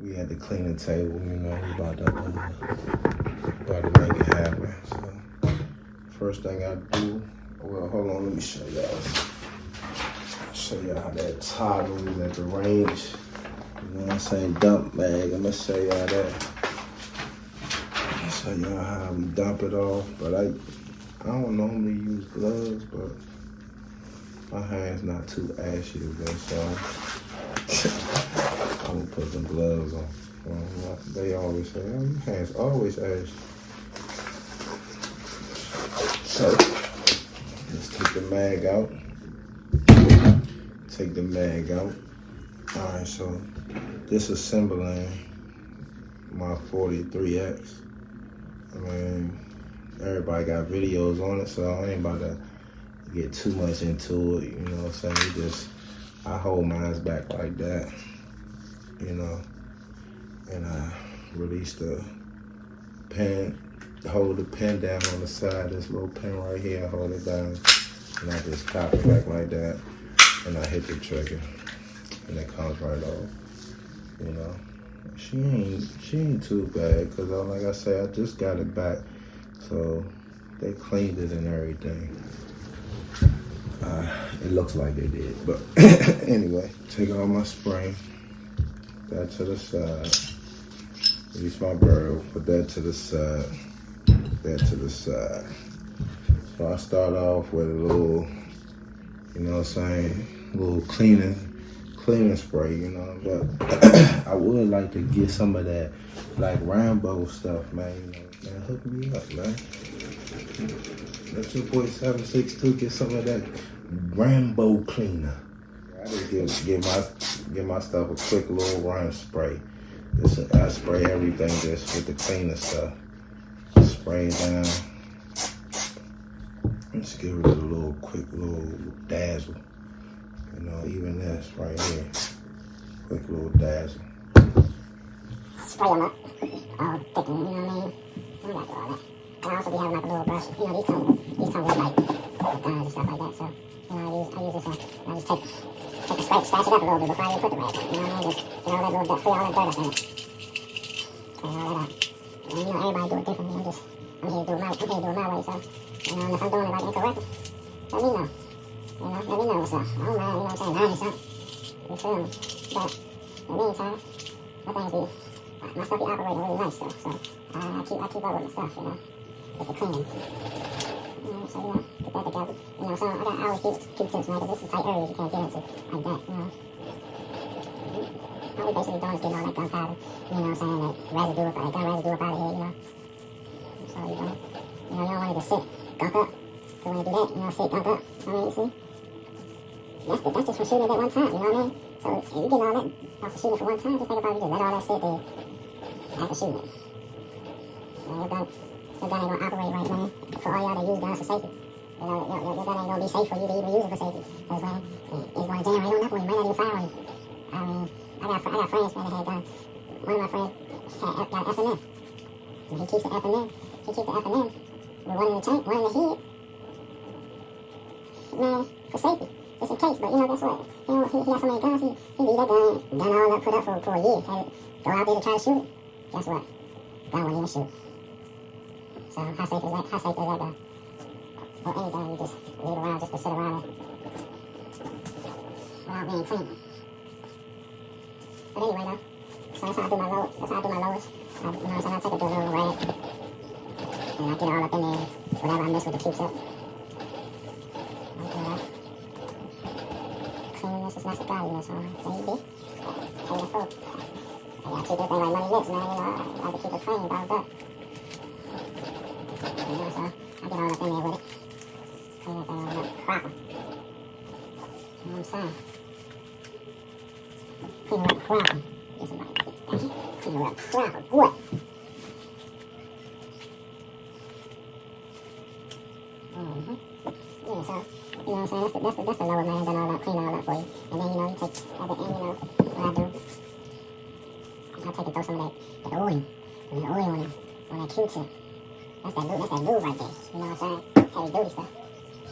we had the cleaning table, you know, we about to make it happen. So first thing I do, well, hold on, let me show y'all. Show y'all how that toggle is at the range. You know what I'm saying? Dump bag. I'm gonna show y'all that. I'll show y'all how we dump it off. But I don't normally use gloves, but my hands not too ashy today, so I'm gonna put some gloves on. They always say, oh, your hands always ashy. So let's take the mag out. Take the mag out. All right, so disassembling my 43X. I mean, everybody got videos on it, so I ain't about to get too much into it, you know what I'm saying? I hold mine back like that, you know, and I release the pin, hold the pin down on the side, this little pin right here, I hold it down, and I just pop it back like that, and I hit the trigger, and it comes right off, you know. She ain't too bad, because like I said, I just got it back, so they cleaned it and everything. It looks like they did, but anyway, take out my spring, that to the side, release my barrel, put that to the side, that to the side. So I start off with a little, you know what I'm saying, a little cleaning spray, you know, but I would like to get some of that like Rambo stuff, man, you know, man, hook me up, man. Let your boy 762 get some of that Rambo cleaner. I just give my stuff a quick little run spray. I spray everything just with the cleaner stuff. Spray it down. Just give it a little quick little dazzle. You know, even this right here. Quick little dazzle. Spray them up. All thick, you know what I mean? I don't got to do all that. And I also be having like a little brush. You know, these come with like guns and stuff like that. So, you know, I use this one. I just take the spray, scratch it up a little bit before I even put the rag on. You know what I mean? Just get all that little dirt, free all that dirt up in it. Clean all that out. And you know, everybody do it differently. I'm here to do it my way. So, you know, and if I'm doing it like incorrect, let me know. You know, let me know what's up. I don't mind, you know what I'm saying, lying or something. You feel me? But in the meantime, my stuff be operating really nice though. So I keep up with my stuff, you know, with the cleaning. You know, so, you know, get that together. You know, so I always keep tips, man, because this is tight areas you can't get into like that, you know. All we basically doing is getting all that gunpowder, you know what I'm saying, that residue, gun residue up out of here, you know. That's all you doing. You know, you don't want it to sit, gunk up. So when you do that, you know, sit, gunk up. I mean, you see? That's just from shooting it at one time, you know what I mean? So if you get all that off of shooting for one time, just think about it, you just let all that sit there after shooting it. And your gun ain't gonna operate right, man. For all y'all that use guns for safety. You know, your gun ain't gonna be safe for you to even use it for safety. Because, man, it's gonna jam right on up on you, might not even fire on you. I mean, I got friends, man, that had guns. One of my friends got an F&N. And he keeps the F&N. He keeps the F&N with one in the tank, one in the head. Man, for safety. Just in case, but you know, guess what? He has so many guns, he leave that gun all up, put up for a year. Had it go out there to try to shoot it. Guess what? Gun wouldn't even shoot. So how safe is that? How safe is that gun? Or anything, you just leave around just to sit around it without being clean. But anyway, though, so that's how I do my load. That's how I do my lowers. You know what I'm saying? I take a good little rag, and I get it all up in there, whatever I miss with the tubes up. This is not Scottie, that's all. So you be. Hey, the folk. I gotta keep this thing like money lips, man. You know, I like to keep it clean, about that. You know, so I get all up in there with it. Clean that thing all up proper. You know what I'm saying? Clean it up proper. Get somebody to get that. Clean it up proper. What? Yeah, so, you know what I'm saying, that's the lower man done all that, clean all that for you. And then, you know, you take, at the end, you know, what I do, I take and throw some of that oil, and the oil on that Q-tip. That's that lube right there, you know what I'm saying, heavy duty stuff.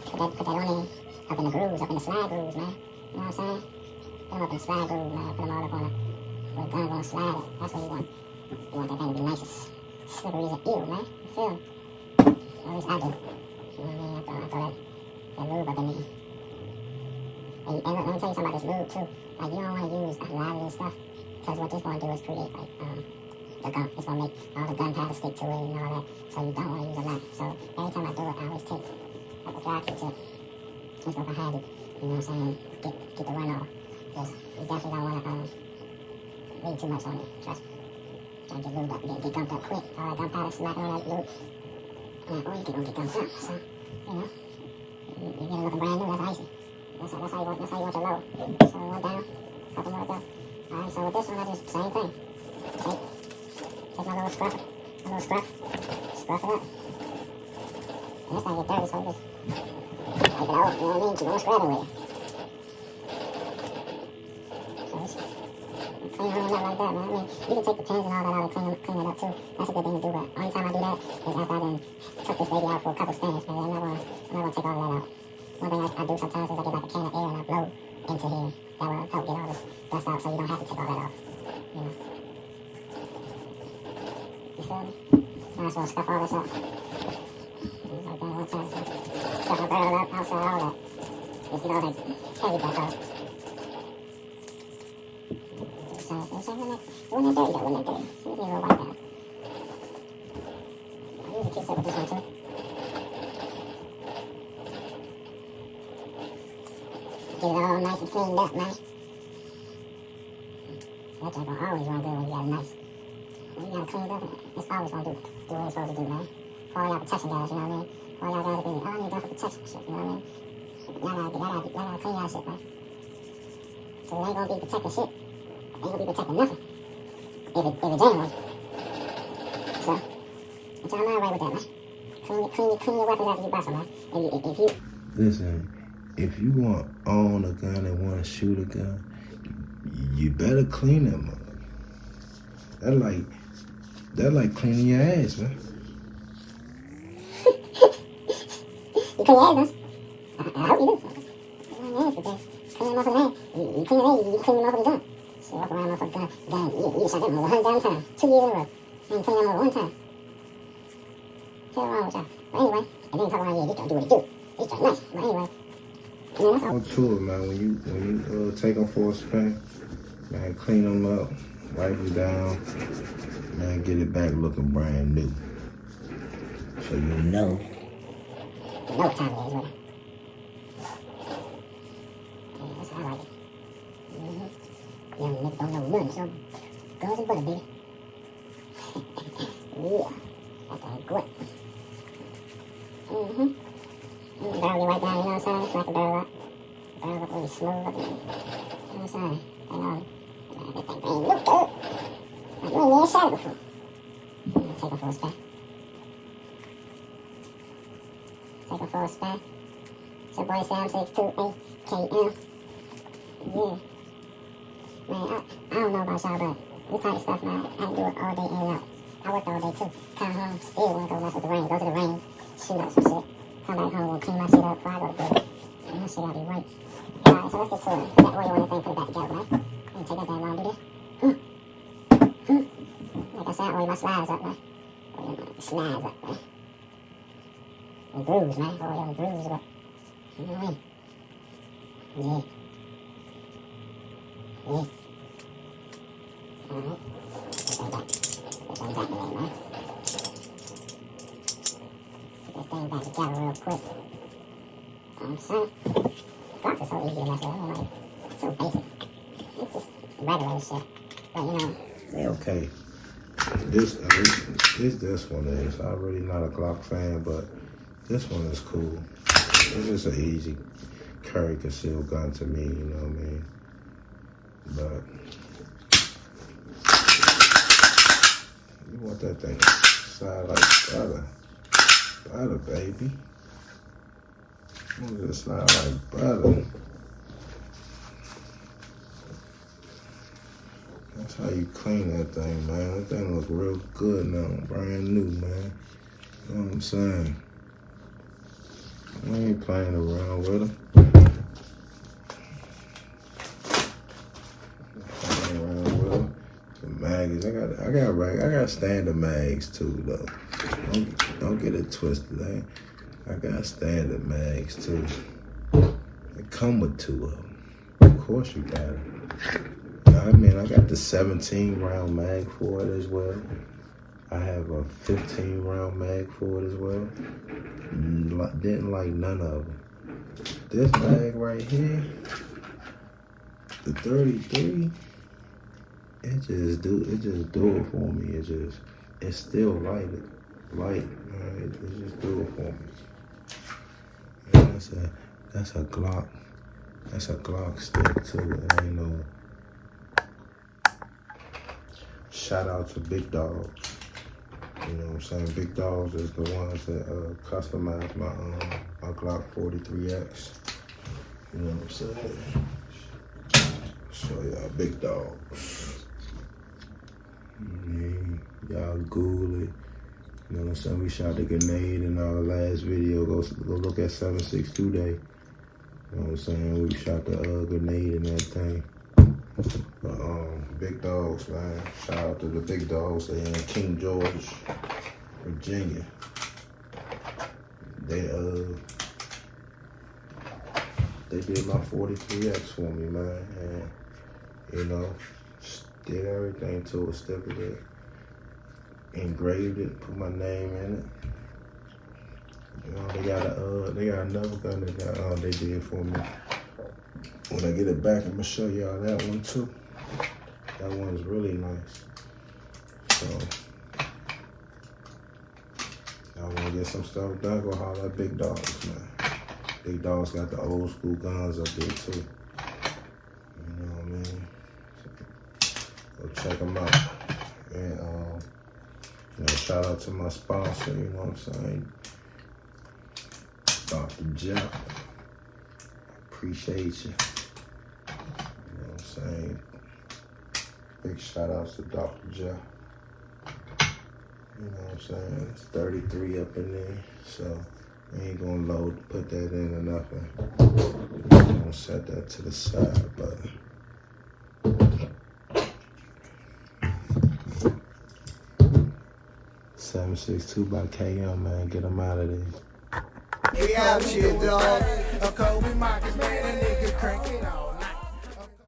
Put that on there, up in the grooves, up in the slide grooves, man, you know what I'm saying, put them up in the slide grooves, man, put them all up on where the gun gonna slide at. That's what you want. You want that thing to be nice as slippery as an eel, man. You feel me? At least I do. You know what I mean? I throw that lube up in there. And look, let me tell you something about this lube too. Like, you don't want to use a lot of this stuff, because what this going to do is create, like, the gunk. It's going to make all the gunpowder stick to it and all that. So you don't want to use a lot. So every time I do it, I always take like a dry Q-tip. Just go for habit. You know what I'm saying? Get the runoff. Because you definitely don't want to leave too much on it. Trust me. Try to get lubed up. Get gumped up quick. All that gunpowder smacking on that lube. And that oil going to get gumped up. So, you know, you get it looking brand new. That's icy. That's how you want your load. So one down, couple more to go. Alright, so with this one, I just same thing. Take my little scruff it up. And this thing get dirty, so you just wipe it out, you know what I mean? Keep on scrubbing with it. So it's clean on it like that, man. I mean, you can take the pins and all that out and clean it up too. That's a good thing to do, but only time I do that is after I done took this baby out for a couple spins, man. I'm not gonna take all of that out. One thing I do sometimes is I get like a can of air and I blow into here. That will help get all this dust out so you don't have to take all that off. You know. You feel me? Might as well stuff all this up. Like that one time. Stuff my barrel up, outside, all that. Just get all that heavy dust out. So, it wasn't that dirty though, wasn't that dirty. So you need a little wipe down. I usually keep it with this one too. Get it all nice and cleaned up, man. That joint gonna always run good when you got it nice. When you got it cleaned up, it's always gonna do what it's supposed to do, man. For all y'all protection guys, you know what I mean? For all y'all guys that be, I need that for protection shit, you know what I mean? Y'all gotta clean y'all shit, man. So it ain't gonna be protecting shit. It ain't gonna be protecting nothing. If it genuine. So, but y'all know right with that, man. Clean your weapons after you buy some, man. If you... Listen. If you want to own a gun and want to shoot a gun, you better clean them up. That's like cleaning your ass, man. You clean your ass, man? I hope you do. Clean your ass, because clean your motherfucking ass. You clean your ass, you clean your motherfucking gun. So walk around motherfucking gun. You shot that one damn time. 2 years in a row. You ain't clean that one time. Hell wrong with y'all. But anyway, and then talk around, yeah, this don't do what it do. This don't nice. But anyway. All to it, man. When you take them for a spin, man, clean them up, wipe them down, man, get it back looking brand new. So you know. You know what time it is, right? Yeah, that's how I like it. Young niggas don't know nothing, so guns and butter, baby. Yeah, that's a good. Barrel you right down, you know what I'm saying? Smack the barrel up. Barrel up really smooth up in there. You know what I'm saying? That thing ain't look good. Like, you ain't even shot it before. Take it for a spin. Take it for a spin. It's your boy Sam 62AKM. Yeah. Man, I don't know about y'all, but this type of stuff, man, I can do it all day in and out. I worked all day too. Come home, still wanna go mess with the rain. Go to the rain, shoot up some shit. Come back home, clean my shit up before I go to bed. And that shit gotta be right. Alright, so let's get to it. Put that oil on that thing, put it back together, man. I ain't take that damn long to do this. Like I said, I oil my slides up, man. Oil my slides up, man. And grooves, man. Oil and grooves up. You know what I mean? Yeah. Yeah. Alright. Put that back in there, man. Put that thing back together real quick. I'm saying, Glock is so easy to mess with. I mean, like, so basic. It's just regular shit. But you know. Okay. This one is. I'm really not a Glock fan, but this one is cool. It's just an easy carry concealed gun to me, you know what I mean? But you want that thing to slide like butter. Butter, baby. You want it to slide like butter. That's how you clean that thing, man. That thing look real good now, brand new, man. You know what I'm saying? I ain't playing around with them. Playing around with them. mags. I got standard mags too though. Don't get it twisted. I got standard mags too. They come with 2 of them. Of course you got it. I mean, I got the 17 round mag for it as well. I have a 15 round mag for it as well. Didn't like none of them. This mag right here, the 33, it just do it for me. It's still light, right? It just do it for me. And that's a Glock. That's a Glock stick too. It ain't no. Shout out to Big Dogs. You know what I'm saying? Big Dogs is the ones that customize my Glock 43X. You know what I'm saying? Show y'all Big Dogs. Y'all Google it. You know what I'm saying? We shot the grenade in our last video. Go look at 762 Day. You know what I'm saying? We shot the grenade in that thing. Big Dogs, man. Shout out to the Big Dogs. They in King George, Virginia. They did my 43X for me, man. And, you know, did everything to it, stippled it, engraved it, put my name in it. You know, they got another gun that they did for me. When I get it back, I'm gonna show y'all that one too. That one's really nice. So, I wanna get some stuff done, go holler at Big Dogs, man. Big Dogs got the old school guns up there too. You know what I mean? Go check them out. And, you know, shout out to my sponsor, you know what I'm saying? Dr. Jeff. Appreciate you. You know what I'm saying? Big shout outs to Dr. Jeff. You know what I'm saying? It's 33 up in there, so I ain't gonna put that in or nothing. I'm gonna set that to the side, but 762 by KM, man. Get them out of there. We out here, dog. A Kobe Marcus, man, that nigga crank it on.